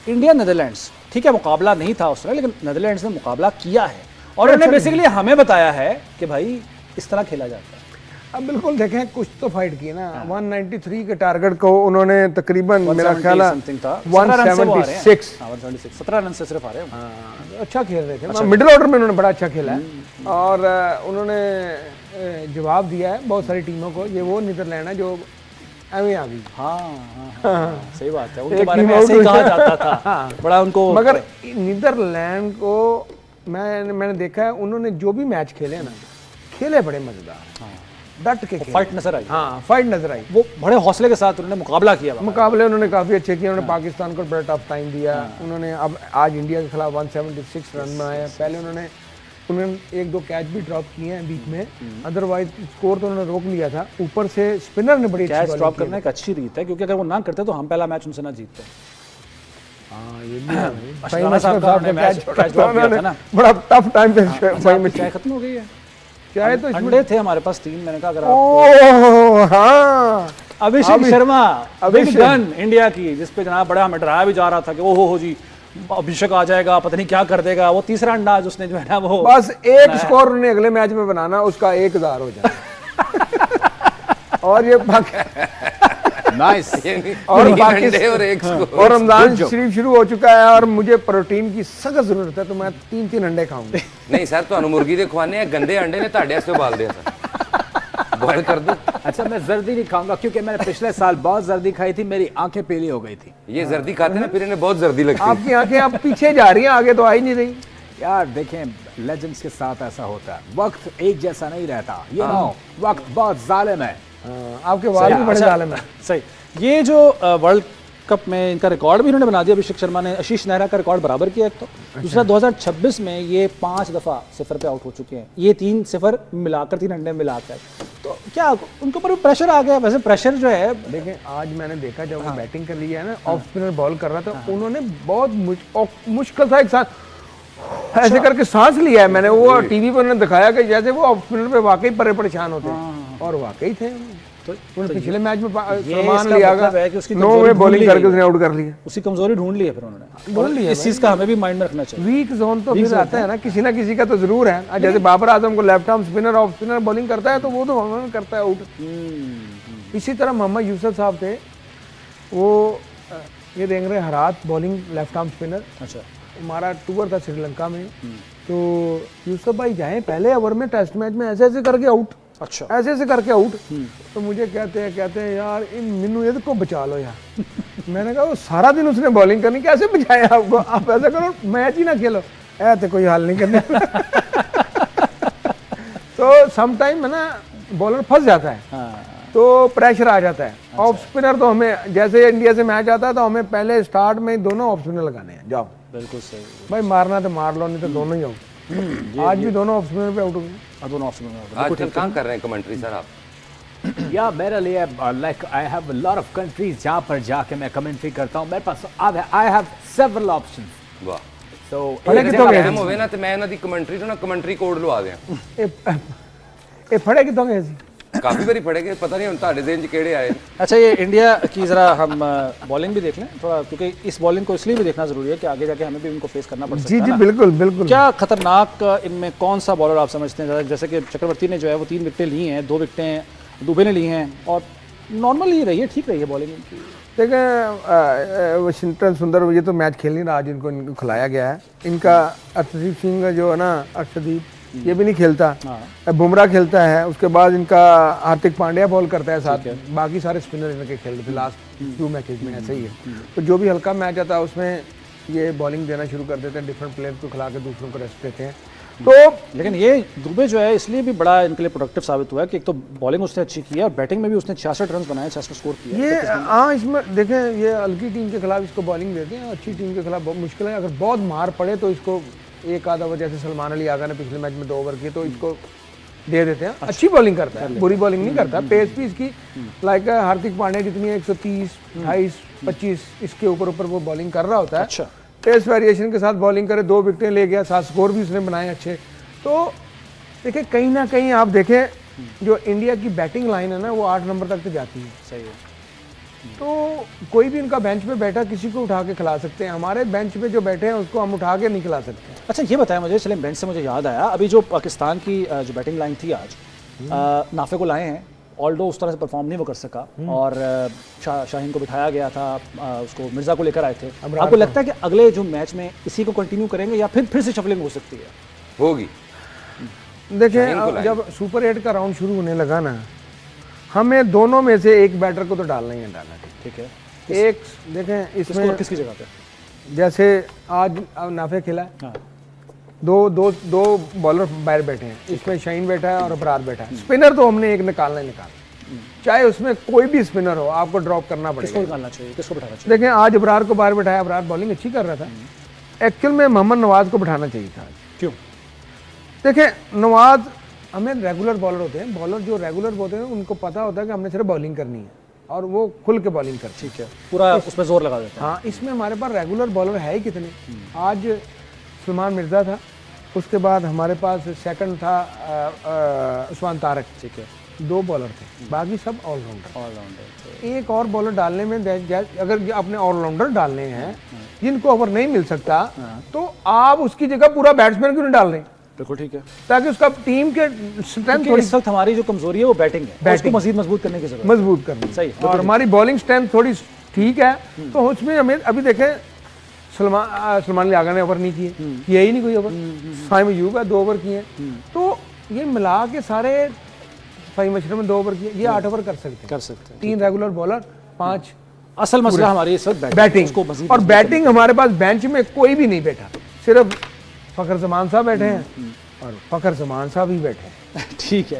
India Netherlands, ठीक है मुकाबला नहीं था उस तरह, लेकिन नीदरलैंड्स ने मुकाबला किया है और उन्होंने बेसिकली हमें बताया है कि भाई इस तरह खेला जाता है। अब बिल्कुल देखें कुछ तो फाइट की ना। 193 के टारगेट को उन्होंने तकरीबन मेरा ख्याल है 176 17 रन से सिर्फ आ रहे हैं। अच्छा खेल रहे थे, मिडिल ऑर्डर में उन्होंने बड़ा अच्छा खेला है और उन्होंने जवाब दिया है बहुत सारी टीमों को। ये वो नीदरलैंड है जो एवं आ गई। हाँ, सही बात है, उनके बारे में ऐसे ही कहा जाता था बड़ा उनको। मगर नीदरलैंड को मैंने देखा है, उन्होंने जो भी मैच खेले ना, खेले बड़े मजेदार, डट के फाइट नजर आई। हाँ, फाइट नजर आई, वो बड़े हौसले के साथ उन्होंने मुकाबला किया। मुकाबले उन्होंने काफी अच्छे किए। उन्होंने पाकिस्तान को बड़ा टफ टाइम दिया। उन्होंने अब आज इंडिया के खिलाफ 176 रन में आया। पहले उन्होंने 1-2 कैच भी ड्रॉप किए हैं बीच में, अदरवाइज स्कोर तो उन्होंने रोक लिया था। ऊपर से स्पिनर ने बड़ी कैच ड्रॉप करना एक अच्छी रीत है, क्योंकि अगर वो ना करते तो हम पहला मैच उनसे ना जीतते। ये भी बड़ा टफ टाइम पे चाय खत्म हो गई है। चाय तो अंडे थे हमारे पास 3, मैंने कहा अगर हाँ, Abhishek Sharma big gun India की, जिसपे जनाब बड़ा हमें डराया भी जा रहा था कि ओहो हो जी अभिषेक आ जाएगा, पता नहीं क्या कर देगा। वो तीसरा अंडा आज उसने जो है ना वो बस एक स्कोर उन्हें अगले मैच में बनाना, उसका 1000 हो जाए और ये नाइस और रमजान शरीफ शुरू हो चुका है और मुझे प्रोटीन की सख्त जरूरत है, तो मैं 3-3 अंडे खाऊंगा। नहीं सर, तो मुर्गी दे खुआने हैं, गंदे अंडे ने ताड़े से उबाल दिया सर, बॉयल कर दो। अच्छा, मैं जर्दी नहीं खाऊंगा क्योंकि मैंने पिछले साल बहुत जर्दी खाई थी, मेरी आंखें पीली हो गई थी। ये जर्दी खाते ना, फिर इन्हें बहुत जर्दी लगती है। आपकी आंखें अब पीछे जा रही हैं, आगे तो आ ही नहीं रही। यार देखें, लेजेंड्स के साथ ऐसा होता है, वक्त एक जैसा नहीं रहता। ये वक्त बहुत जालिम है। आपके वाल भी बड़े जालिम है। सही। ये जो वर्ल्ड कप में इनका रिकॉर्ड भी इन्होंने बना दिया, अभिषेक शर्मा ने आशीष नेहरा का रिकॉर्ड बराबर किया एक तो। दूसरा 2026 में ये 5 दफ़ा 0 पे आउट हो चुके हैं, ये 3 0 मिलाकर, 3 अंडे मिलाकर। तो क्या उनके ऊपर प्रेशर आ गया? वैसे प्रेशर जो है, देखें आज मैंने देखा जब वो बैटिंग कर लिया है ना, ऑफ स्पिनर बॉल कर रहा था, उन्होंने बहुत मुश्किल था एक साथ ऐसे करके सांस लिया है। मैंने वो टीवी पर उन्होंने दिखाया कि जैसे वो ऑफ स्पिनर पे वाकई परेशान होते हैं, और वाकई थे। तो पिछले मैच में सामान लिया है कि उसकी 9 में बॉलिंग करके उसने आउट कर लिया। उसकी कमजोरी ढूंढ ली है फिर उन्होंने, ढूंढ लिया। इस चीज का हमें भी माइंड में रखना चाहिए। वीक जोन तो फिर आता है ना, किसी ना किसी का तो जरूर है। जैसे बाबर आजम को left arm spinner off spinner bowling करता है तो वो तो हमें करता है आउट। इसी तरह मोहम्मद यूसुफ साहब थे, वो ये देख रहे हरात बॉलिंग लेफ्ट आर्म स्पिनर। अच्छा, हमारा टूर था श्रीलंका में, तो यूसुफ भाई जाए पहले ओवर में टेस्ट मैच में ऐसे ऐसे करके आउट। अच्छा, ऐसे ऐसे करके आउट। तो मुझे कहते हैं यार इन मिनू ये को बचा लो यार। मैंने कहा वो सारा दिन उसने बॉलिंग करनी, कैसे बचाया आपको? आप ऐसा करो मैच ही ना खेलो, ऐसे कोई हाल नहीं करने। तो सम टाइम है ना बॉलर फंस जाता है, तो प्रेशर आ जाता है। ऑफ स्पिनर तो हमें, जैसे इंडिया से मैच आता है तो हमें पहले स्टार्ट में दोनों ऑफ स्पिनर लगाने हैं। जाओ, बिल्कुल सही भाई, मारना तो मार लो, नहीं तो दोनों ही आउट। आज भी दोनों ऑफ स्पिनर पे आउट हो गए। दोनों ऑफ स्पिनर आजकल कहाँ कर रहे हैं कमेंट्री सर आप? या मेरे लिए like I have a lot of countries जहाँ पर जाके मैं कमेंट्री करता हूँ। मेरे पास आई हैव सेवरल ऑप्शंस। वाह, सो एक जगह टाइम होवे ना, तो मैं ਇਹਨਾਂ ਦੀ ਕਮੈਂਟਰੀ ਤੋਂ ਨਾ ਕਮੈਂਟਰੀ ਕੋਡ ਲਵਾ ਦਿਆਂ। ਇਹ ਫੜੇ ਕਿੱਥੋਂ ਗਏ ਸੀ? काफी बारी पड़ेगे, पता नहीं ਤੁਹਾਡੇ ज़हन 'ਚ ਕਿਹੜੇ आए। अच्छा, ये इंडिया की ज़रा हम बॉलिंग भी देख लें थोड़ा, क्योंकि इस बॉलिंग को इसलिए भी देखना ज़रूरी है कि आगे जाके हमें भी इनको फेस करना पड़ सकता है। जी बिल्कुल बिल्कुल। क्या खतरनाक इनमें कौन सा बॉलर आप समझते हैं? जैसे कि चक्रवर्ती ने जो है वो 3 विकेटें ली हैं, 2 विकेटें दुबे ने ली हैं, और नॉर्मल ही रही है, ठीक रही है बॉलिंग इनकी। देखें वाशिंगटन सुंदर ये तो मैच खेल नहीं रहा, आज इनको खिलाया गया है। इनका अर्शदीप सिंह जो है ना, अर्शदीप ये भी नहीं खेलता, बुमराह खेलता है। उसके बाद इनका हार्दिक पांड्या बॉल करता है साथ, बाकी सारे स्पिनर इनके खेल रहे थे लास्ट 2 मैचेस में। ऐसे ही है, तो जो भी हल्का मैच आता है उसमें ये बॉलिंग देना शुरू कर देते हैं, डिफरेंट प्लेयर को खिला के दूसरों को रेस्ट देते हैं। तो लेकिन ये दुबे जो है इसलिए भी बड़ा इनके लिए प्रोडक्टिव साबित हुआ है कि एक तो बॉलिंग उसने अच्छी की है और बैटिंग में भी उसने 66 रन बनाए, 66 स्कोर किया। ये हाँ, इसमें देखें ये हल्की टीम के खिलाफ इसको बॉलिंग देते हैं, अच्छी टीम के खिलाफ बहुत मुश्किल है। अगर बहुत मार पड़े तो इसको एक आधा ओवर, जैसे सलमान अली आगा ने पिछले मैच में 2 ओवर किए, तो इसको दे देते हैं। अच्छी बॉलिंग करता है, बुरी बॉलिंग नहीं करता। पेस भी इसकी लाइक हार्दिक पांड्या जितनी है 130, 28, 25 इसके ऊपर वो बॉलिंग कर रहा होता है। अच्छा, पेस वेरिएशन के साथ बॉलिंग करे, 2 विकेटें ले गया, 7 स्कोर भी उसने बनाए अच्छे। तो देखिए कहीं ना कहीं आप देखें जो इंडिया की बैटिंग लाइन है ना, वो 8 नंबर तक तो जाती है। सही है। तो कोई भी उनका बेंच पे बैठा किसी को उठा के खिला सकते हैं। हमारे बेंच पे जो बैठे हैं उसको हम उठा के नहीं खिला सकते। अच्छा ये बताया मुझे, चले बेंच से मुझे याद आया, अभी जो पाकिस्तान की जो बैटिंग लाइन थी आज, नाफे को लाए हैं, ऑल्डो उस तरह से परफॉर्म नहीं वो कर सका, और शाहीन को बिठाया गया था, उसको मिर्जा को लेकर आए थे। आपको लगता है कि अगले जो मैच में इसी को कंटिन्यू करेंगे या फिर से शफलिंग हो सकती है? होगी। देखें जब सुपर 8 का राउंड शुरू होने लगा ना, हमें दोनों में से एक बैटर को तो डालना ही है, डालना। ठीक है, एक देखें इसमें किसकी जगह पे? जैसे आज नाफे खेला, हाँ। दो बॉलर बाहर बैठे हैं, इसमें शाहीन बैठा है और अबरार बैठा है। स्पिनर तो हमने एक निकालना ही निकालना, चाहे उसमें कोई भी स्पिनर हो, आपको ड्रॉप करना किसको पड़ेगा। निकालना चाहिए, किसको बिठाना चाहिए? देखें आज अबरार को बाहर बैठाया, अबरार बॉलिंग अच्छी कर रहा था। एक्चुअल में मोहम्मद नवाज को बिठाना चाहिए था। क्यों? देखें नवाज, हमें रेगुलर बॉलर होते हैं, बॉलर जो रेगुलर होते हैं उनको पता होता है कि हमने सिर्फ बॉलिंग करनी है और वो खुल के बॉलिंग करते हैं। ठीक है, पूरा उसमें जोर लगा देते हैं। हाँ, इसमें हमारे पास रेगुलर बॉलर है ही कितने। आज सलमान मिर्ज़ा था, उसके बाद हमारे पास सेकंड था उस्मान तारक। ठीक है, 2 बॉलर थे, बाकी सब ऑलराउंडर। ऑलराउंडर। एक और बॉलर डालने में अगर आपने ऑलराउंडर डालने हैं जिनको ओवर नहीं मिल सकता, तो आप उसकी जगह पूरा बैट्समैन क्यों नहीं डाल रहे? बिल्कुल ठीक है, ताकि उसका टीम के स्ट्रेंथ क्योंकि थोड़ी इस वक्त हमारी जो कमजोरी है वो बैटिंग है, और उसको मजीद मजबूत करने की जरूरत है। मजबूत करनी सही, और हमारी बॉलिंग स्ट्रेंथ थोड़ी ठीक है, तो उसमें हमें अभी देखें सलमान लियागा ने ओवर नहीं किए, ही नहीं कोई ओवर। फाइम अयूब है 2 ओवर किए, तो ये मिला के सारे फाइम अशरफ में 2 ओवर किए, ये 8 ओवर कर सकते हैं। 3 रेगुलर बॉलर, 5 असल मसला हमारी इस वक्त बैटिंग। उसको मजीद और बैटिंग हमारे पास बेंच में कोई भी नहीं बैठा, सिर्फ फखर जमान साहब बैठे हैं और फखर जमान साहब ही बैठे हैं। ठीक है।